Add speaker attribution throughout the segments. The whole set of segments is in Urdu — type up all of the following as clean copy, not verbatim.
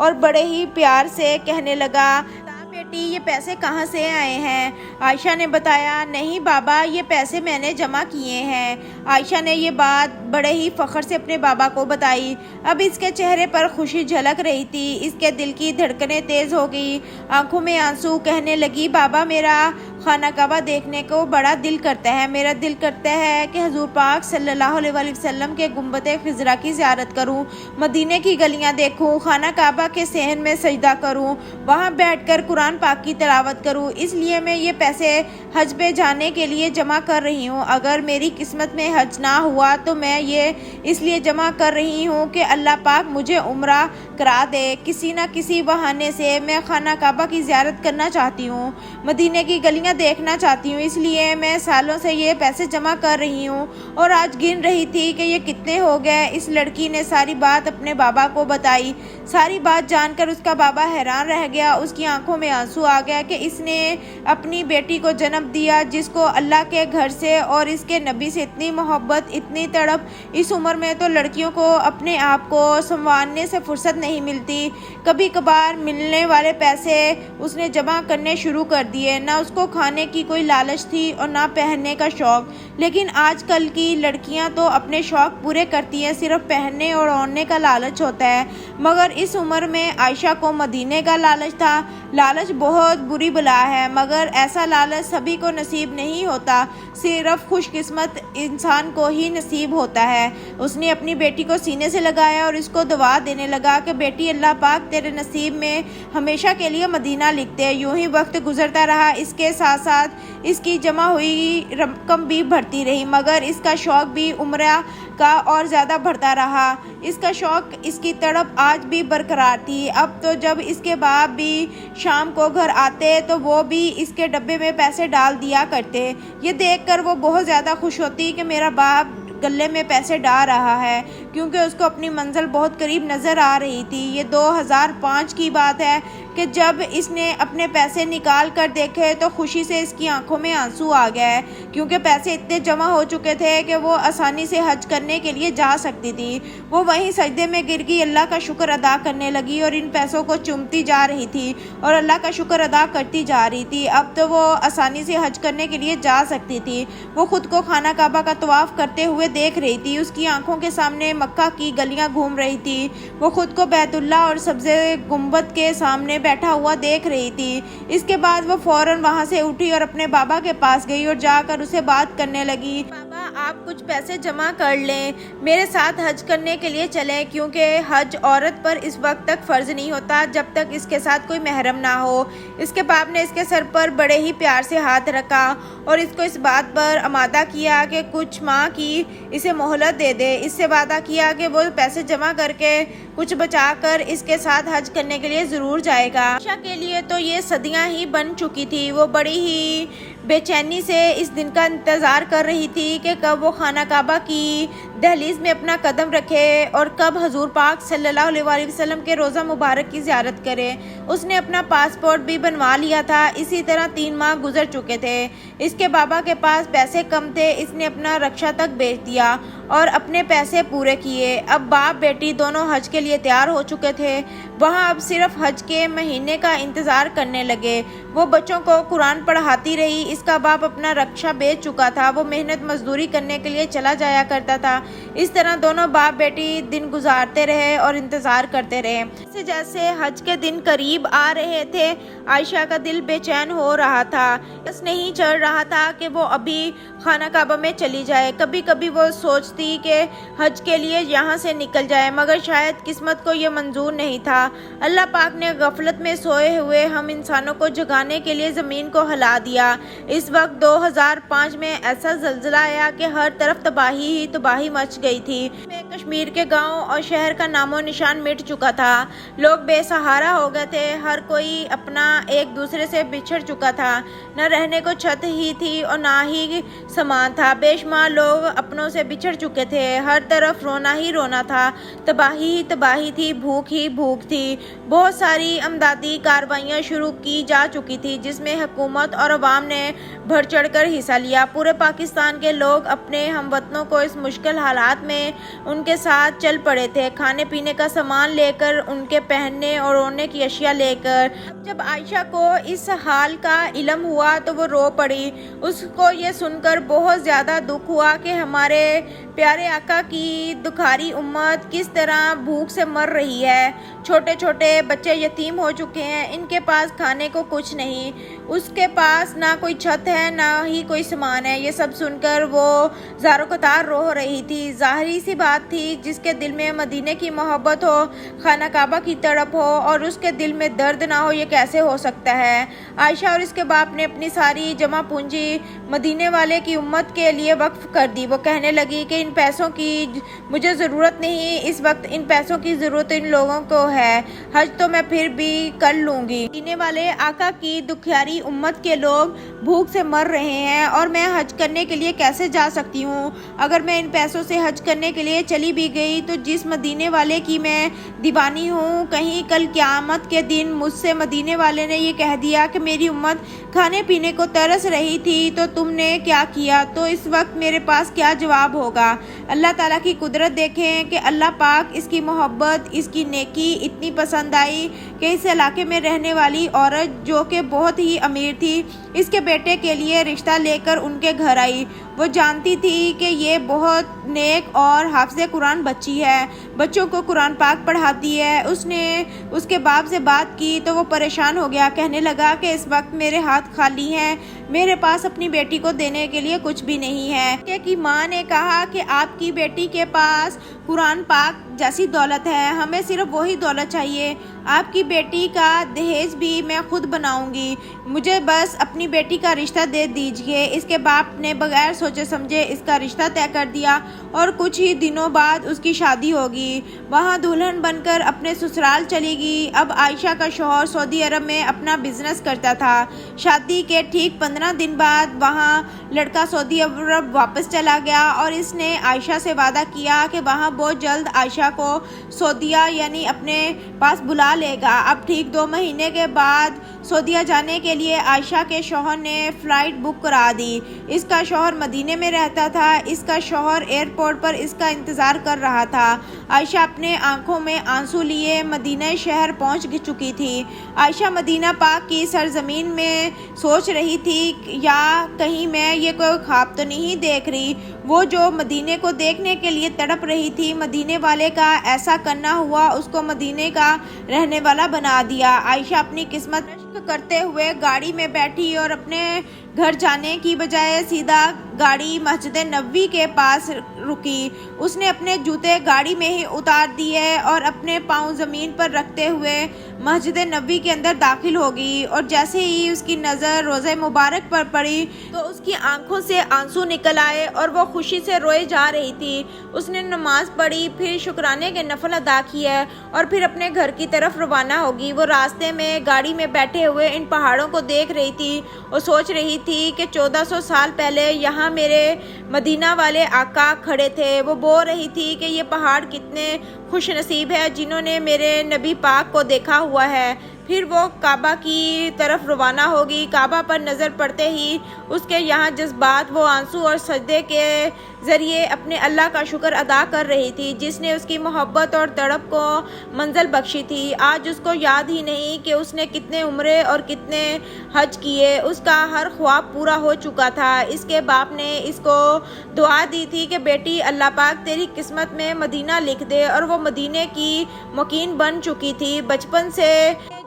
Speaker 1: اور بڑے ہی پیار سے کہنے لگا، بیٹی یہ پیسے کہاں سے آئے ہیں؟ عائشہ نے بتایا، نہیں بابا یہ پیسے میں نے جمع کیے ہیں۔ عائشہ نے یہ بات بڑے ہی فخر سے اپنے بابا کو بتائی۔ اب اس کے چہرے پر خوشی جھلک رہی تھی، اس کے دل کی دھڑکنیں تیز ہو گئی، آنکھوں میں آنسو، کہنے لگی، بابا میرا خانہ کعبہ دیکھنے کو بڑا دل کرتا ہے، میرا دل کرتا ہے کہ حضور پاک صلی اللہ علیہ وآلہ وسلم کے گنبد خضرا کی زیارت کروں، مدینے کی گلیاں دیکھوں، خانہ کعبہ کے صحن میں سجدہ کروں، وہاں بیٹھ کر قرآن پاک کی تلاوت کروں۔ اس لیے میں یہ پیسے حج پہ جانے کے لیے جمع کر رہی ہوں۔ اگر میری قسمت میں حج نہ ہوا تو میں یہ اس لیے جمع کر رہی ہوں کہ اللہ پاک مجھے عمرہ کرا دے، کسی نہ کسی بہانے سے میں خانہ کعبہ کی زیارت کرنا چاہتی ہوں، مدینے کی گلیاں دیکھنا چاہتی ہوں، اس لیے میں سالوں سے یہ پیسے جمع کر رہی ہوں اور آج گن رہی تھی کہ یہ کتنے ہو گئے۔ اس لڑکی نے ساری بات اپنے بابا کو بتائی۔ ساری بات جان کر اس کا بابا حیران رہ گیا، اس کی آنکھوں میں آنسو آ گیا کہ اس نے اپنی بیٹی کو جنم دیا جس کو اللہ کے گھر سے اور اس کے نبی سے اتنی محبت، اتنی تڑپ۔ اس عمر میں تو لڑکیوں کو اپنے آپ کو سنوارنے سے فرصت نہیں ملتی، کبھی کبھار ملنے والے پیسے اس نے جمع کرنے شروع کر دیے۔ نہ اس کو کھانے کی کوئی لالچ تھی اور نہ پہننے کا شوق، لیکن آج کل کی لڑکیاں تو اپنے شوق پورے کرتی ہیں، صرف پہننے اور اوڑھنے کا لالچ ہوتا ہے، مگر اس عمر میں عائشہ کو مدینے کا لالچ تھا۔ لالچ بہت بری بلا ہے، مگر ایسا لالچ سبھی کو نصیب نہیں ہوتا، صرف خوش قسمت انسان کو ہی نصیب ہوتا ہے۔ اس نے اپنی بیٹی کو سینے سے لگایا اور اس کو دعا دینے لگا کہ بیٹی اللہ پاک تیرے نصیب میں ہمیشہ کے لیے مدینہ لکھ دے۔ یوں ہی وقت گزرتا رہا، اس کے ساتھ ساتھ اس کی جمع ہوئی رقم بھی بڑھتی رہی، مگر اس کا شوق بھی عمرہ کا اور زیادہ بڑھتا رہا۔ اس کا شوق، اس کی تڑپ آج بھی برقرار تھی۔ اب تو جب اس کے باپ بھی شام کو گھر آتے تو وہ بھی اس کے ڈبے میں پیسے ڈال دیا کرتے۔ یہ دیکھ کر وہ بہت زیادہ خوش ہوتی کہ میرا باپ گلے میں پیسے ڈال رہا ہے، کیونکہ اس کو اپنی منزل بہت قریب نظر آ رہی تھی۔ یہ 2005 کی بات ہے کہ جب اس نے اپنے پیسے نکال کر دیکھے تو خوشی سے اس کی آنکھوں میں آنسو آ گئے، کیونکہ پیسے اتنے جمع ہو چکے تھے کہ وہ آسانی سے حج کرنے کے لیے جا سکتی تھی۔ وہ وہیں سجدے میں گر گئی، اللہ کا شکر ادا کرنے لگی اور ان پیسوں کو چومتی جا رہی تھی اور اللہ کا شکر ادا کرتی جا رہی تھی۔ اب تو وہ آسانی سے حج کرنے کے لیے جا سکتی تھی۔ وہ خود کو خانہ کعبہ کا طواف کرتے ہوئے دیکھ رہی تھی، اس کی آنکھوں کے سامنے مکہ کی گلیاں گھوم رہی تھی، وہ خود کو بیت اللہ اور سبز گنبد کے سامنے بیٹھا ہوا دیکھ رہی تھی۔ اس کے بعد وہ فوراً وہاں سے اٹھی اور اپنے بابا کے پاس گئی اور جا کر اسے بات کرنے لگی، بابا آپ کچھ پیسے جمع کر لیں، میرے ساتھ حج کرنے کے لیے چلیں، کیونکہ حج عورت پر اس وقت تک فرض نہیں ہوتا جب تک اس کے ساتھ کوئی محرم نہ ہو۔ اس کے باپ نے اس کے سر پر بڑے ہی پیار سے ہاتھ رکھا اور اس کو اس بات پر آمادہ کیا کہ کچھ ماہ کی اسے مہلت دے دے۔ اس سے وعدہ کیا کہ وہ پیسے جمع کر کے کچھ بچا کر اس کے ساتھ حج کرنے کے لیے ضرور جائے گا۔ عائشہ کے لیے تو یہ صدیاں ہی بن چکی تھی، وہ بڑی ہی بے چینی سے اس دن کا انتظار کر رہی تھی کہ کب وہ خانہ کعبہ کی دہلیز میں اپنا قدم رکھے اور کب حضور پاک صلی اللہ علیہ وآلہ وسلم کے روضہ مبارک کی زیارت کرے۔ اس نے اپنا پاسپورٹ بھی بنوا لیا تھا۔ اسی طرح 3 ماہ گزر چکے تھے، اس کے بابا کے پاس پیسے کم تھے، اس نے اپنا رکشہ تک بیچ دیا اور اپنے پیسے پورے کیے۔ اب باپ بیٹی دونوں حج کے لیے تیار ہو چکے تھے، وہاں اب صرف حج کے مہینے کا انتظار کرنے لگے۔ وہ بچوں کو قرآن پڑھاتی رہی، اس کا باپ اپنا رکشہ بیچ چکا تھا، وہ محنت مزدوری کرنے کے لیے چلا جایا کرتا تھا۔ اس طرح دونوں باپ بیٹی دن گزارتے رہے اور انتظار کرتے رہے۔ جیسے جیسے حج کے دن قریب آ رہے تھے، عائشہ کا دل بے چین ہو رہا تھا، بس نہیں چڑھ رہا تھا کہ وہ ابھی خانہ کعبہ میں چلی جائے۔ کبھی کبھی وہ سوچتی کہ حج کے لیے یہاں سے نکل جائے، مگر شاید قسمت کو یہ منظور نہیں تھا۔ اللہ پاک نے غفلت میں سوئے ہوئے ہم انسانوں کو جگانے کے لیے زمین کو ہلا دیا۔ اس وقت 2005 میں ایسا زلزلہ آیا کہ ہر طرف تباہی ہی تباہی مچ گئی تھی۔ کشمیر کے گاؤں اور شہر کا نام و نشان مٹ چکا تھا، لوگ بے سہارا ہو گئے تھے، ہر کوئی اپنا ایک دوسرے سے بچھڑ چکا تھا، نہ رہنے کو چھت ہی تھی اور نہ ہی سامان تھا۔ بے شمار لوگ اپنوں سے بچھڑ چکے تھے، ہر طرف رونا ہی رونا تھا، تباہی ہی تباہی تھی، بھوک ہی بھوک تھی۔ بہت ساری امدادی کارروائیاں شروع کی جا چکی تھی، جس میں حکومت اور عوام نے بڑھ چڑھ کر حصہ لیا۔ پورے پاکستان کے لوگ اپنے ہم وطنوں کو اس مشکل حالت حالات میں ان کے ساتھ چل پڑے تھے، کھانے پینے کا سامان لے کر، ان کے پہننے اور اوڑھنے کی اشیاء لے کر۔ جب عائشہ کو اس حال کا علم ہوا تو وہ رو پڑی۔ اس کو یہ سن کر بہت زیادہ دکھ ہوا کہ ہمارے پیارے آقا کی دکھاری امت کس طرح بھوک سے مر رہی ہے۔ چھوٹے چھوٹے بچے یتیم ہو چکے ہیں، ان کے پاس کھانے کو کچھ نہیں، اس کے پاس نہ کوئی چھت ہے نہ ہی کوئی سامان ہے۔ یہ سب سن کر وہ زار و قطار رو رہی تھی۔ ظاہری سی بات تھی، جس کے دل میں مدینے کی محبت ہو، خانہ کعبہ کی تڑپ ہو اور اس کے دل میں درد نہ ہو، یہ کیسے ہو سکتا ہے؟ عائشہ اور اس کے باپ نے اپنی ساری جمع پونجی مدینے والے کی امت کے لیے وقف کر دی۔ وہ کہنے لگی کہ ان پیسوں کی مجھے ضرورت نہیں، اس وقت ان پیسوں کی ضرورت ان لوگوں کو ہے، حج تو میں پھر بھی کر لوں گی۔ مدینے والے آقا کی دکھیاری امت کے لوگ بھوک سے مر رہے ہیں اور میں حج کرنے کے لیے کیسے جا سکتی ہوں؟ اگر میں ان پیسوں سے حج کرنے کے لیے چلی بھی گئی تو جس مدینے والے کی میں دیوانی ہوں، کہیں کل قیامت کے دن مجھ سے مدینے والے نے یہ کہہ دیا کہ میری امت کھانے پینے کو ترس رہی تھی تو تم نے کیا کیا، تو اس وقت میرے پاس کیا جواب ہوگا؟ اللہ تعالیٰ کی قدرت دیکھیں کہ اللہ پاک اس کی محبت، اس کی نیکی اتنی پسند آئی کہ اس علاقے میں رہنے والی عورت جو کہ بہت ہی امیر تھی، اس کے بیٹے کے لیے رشتہ لے کر ان کے گھر آئی۔ وہ جانتی تھی کہ یہ بہت نیک اور حافظ قرآن بچی ہے، بچوں کو قرآن پاک پڑھاتی ہے۔ اس نے اس کے باپ سے بات کی تو وہ پریشان ہو گیا، کہنے لگا کہ اس وقت میرے ہاتھ خالی ہیں، میرے پاس اپنی بیٹی کو دینے کے لیے کچھ بھی نہیں ہے۔ کی ماں نے کہا کہ آپ کی بیٹی کے پاس قرآن پاک جیسی دولت ہے، ہمیں صرف وہی دولت چاہیے، آپ کی بیٹی کا دہیج بھی میں خود بناؤں گی، مجھے بس اپنی بیٹی کا رشتہ دے دیجیے۔ اس کے باپ نے بغیر سوچے سمجھے اس کا رشتہ طے کر دیا اور کچھ ہی دنوں بعد اس کی شادی ہوگی۔ وہاں دلہن بن کر اپنے سسرال چلی گئی۔ اب عائشہ کا شوہر سعودی عرب میں اپنا بزنس کرتا تھا۔ شادی کے ٹھیک 15 دن بعد وہاں لڑکا سعودی عرب واپس چلا گیا اور اس نے عائشہ سے وعدہ کیا کہ وہاں بہت جلد عائشہ کو سعودیہ یعنی اپنے پاس بلا لے گا۔ اب ٹھیک 2 مہینے کے بعد سعودیہ جانے کے لیے عائشہ کے شوہر نے فلائٹ بک کرا دی۔ اس کا شوہر مدینے میں رہتا تھا، اس کا شوہر ایئرپورٹ پر اس کا انتظار کر رہا تھا۔ عائشہ اپنے آنکھوں میں آنسو لیے مدینہ شہر پہنچ چکی تھی۔ عائشہ مدینہ پاک کی سرزمین میں سوچ رہی تھی یا کہیں میں یہ کوئی خواب تو نہیں دیکھ رہی۔ وہ جو مدینے کو دیکھنے کے لیے تڑپ رہی تھی، مدینے والے کا ایسا کرنا ہوا اس کو مدینے کا رہنے والا بنا دیا۔ عائشہ اپنی قسمت کرتے ہوئے گاڑی میں بیٹھی اور اپنے گھر جانے کی بجائے سیدھا گاڑی مسجد نبوی کے پاس رکی۔ اس نے اپنے جوتے گاڑی میں ہی اتار دیے اور اپنے پاؤں زمین پر رکھتے ہوئے مسجد نبوی کے اندر داخل ہو گئی، اور جیسے ہی اس کی نظر روضہ مبارک پر پڑی تو اس کی آنکھوں سے آنسو نکل آئے اور وہ خوشی سے روئے جا رہی تھی۔ اس نے نماز پڑھی، پھر شکرانے کے نفل ادا کیے اور پھر اپنے گھر کی طرف روانہ ہوگی۔ وہ راستے میں گاڑی میں بیٹھے ہوئے ان پہاڑوں کو دیکھ رہی تھی اور سوچ رہی تھی کہ 1400 سال پہلے یہاں میرے مدینہ والے آقا کھڑے تھے۔ وہ بول رہی تھی کہ یہ پہاڑ کتنے خوش نصیب ہے جنہوں نے میرے نبی پاک کو دیکھا ہوا ہے۔ پھر وہ کعبہ کی طرف روانہ ہوگی۔ کعبہ پر نظر پڑتے ہی اس کے یہاں جذبات، وہ آنسو اور سجدے کے ذریعے اپنے اللہ کا شکر ادا کر رہی تھی جس نے اس کی محبت اور تڑپ کو منزل بخشی تھی۔ آج اس کو یاد ہی نہیں کہ اس نے کتنے عمرے اور کتنے حج کیے۔ اس کا ہر خواب پورا ہو چکا تھا۔ اس کے باپ نے اس کو دعا دی تھی کہ بیٹی، اللہ پاک تیری قسمت میں مدینہ لکھ دے، اور وہ مدینے کی مقیم بن چکی تھی۔ بچپن سے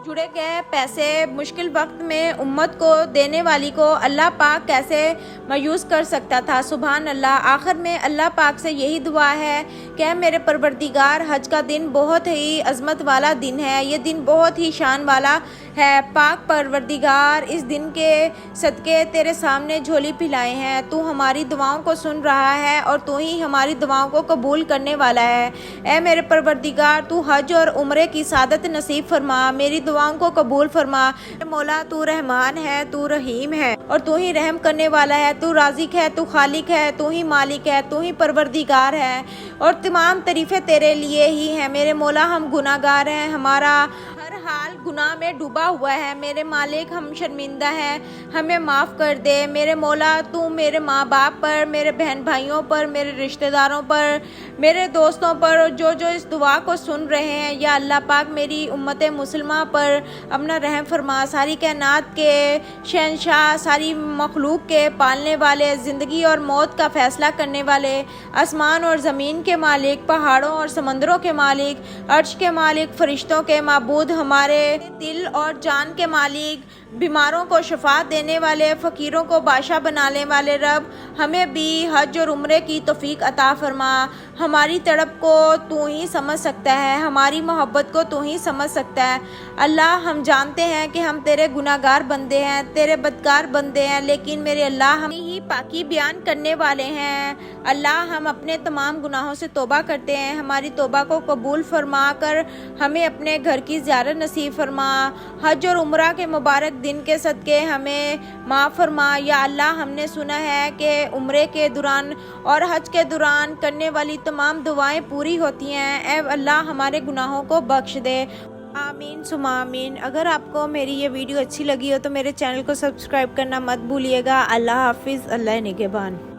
Speaker 1: جڑے گئے پیسے مشکل وقت میں امت کو دینے والی کو اللہ پاک کیسے مایوس کر سکتا تھا؟ سبحان اللہ۔ آخر میں اللہ پاک سے یہی دعا ہے کہ اے میرے پروردگار، حج کا دن بہت ہی عظمت والا دن ہے، یہ دن بہت ہی شان والا ہے۔ پاک پروردگار، اس دن کے صدقے تیرے سامنے جھولی پھیلائے ہیں، تو ہماری دعاؤں کو سن رہا ہے اور تو ہی ہماری دعاؤں کو قبول کرنے والا ہے۔ اے میرے پروردگار، تو حج اور عمرے کی سعادت نصیب فرما، میری دعاؤں کو قبول فرما۔ مولا، تو رحمان ہے، تو رحیم ہے اور تو ہی رحم کرنے والا ہے، تو رازق ہے، تو خالق ہے، تو ہی مالک ہے، تو ہی پروردگار ہے، اور تمام تعریفیں تیرے لیے ہی ہیں۔ میرے مولا، ہم گناہگار ہیں، ہمارا ہر حال گناہ میں ڈوبا ہوا ہے۔ میرے مالک ہم شرمندہ ہیں، ہمیں معاف کر دے۔ میرے مولا تو میرے ماں باپ پر، میرے بہن بھائیوں پر، میرے رشتہ داروں پر، میرے دوستوں پر، جو اس دعا کو سن رہے ہیں، یا اللہ پاک میری امت مسلمہ پر اپنا رحم فرما۔ ساری کائنات کے شہنشاہ، ساری مخلوق کے پالنے والے، زندگی اور موت کا فیصلہ کرنے والے، آسمان اور زمین کے مالک، پہاڑوں اور سمندروں کے مالک، عرش کے مالک، فرشتوں کے معبود، ہمارے دل اور جان کے مالک، بیماروں کو شفا دینے والے، فقیروں کو بادشاہ بنانے والے رب، ہمیں بھی حج اور عمرے کی توفیق عطا فرما۔ ہماری تڑپ کو تو ہی سمجھ سکتا ہے، ہماری محبت کو تو ہی سمجھ سکتا ہے۔ اللہ ہم جانتے ہیں کہ ہم تیرے گناہ گار بندے ہیں، تیرے بدکار بندے ہیں، لیکن میرے اللہ ہم ہی پاکی بیان کرنے والے ہیں۔ اللہ ہم اپنے تمام گناہوں سے توبہ کرتے ہیں، ہماری توبہ کو قبول فرما کر ہمیں اپنے گھر کی زیارت نصیب فرما۔ حج اور عمرہ کے مبارک دن کے صدقے ہمیں معاف فرما۔ یا اللہ ہم نے سنا ہے کہ عمرے کے دوران اور حج کے دوران کرنے والی تمام دعائیں پوری ہوتی ہیں، اے اللہ ہمارے گناہوں کو بخش دے۔ آمین ثم آمین۔ اگر آپ کو میری یہ ویڈیو اچھی لگی ہو تو میرے چینل کو سبسکرائب کرنا مت بھولیے گا۔ اللہ حافظ، اللہ نگہبان۔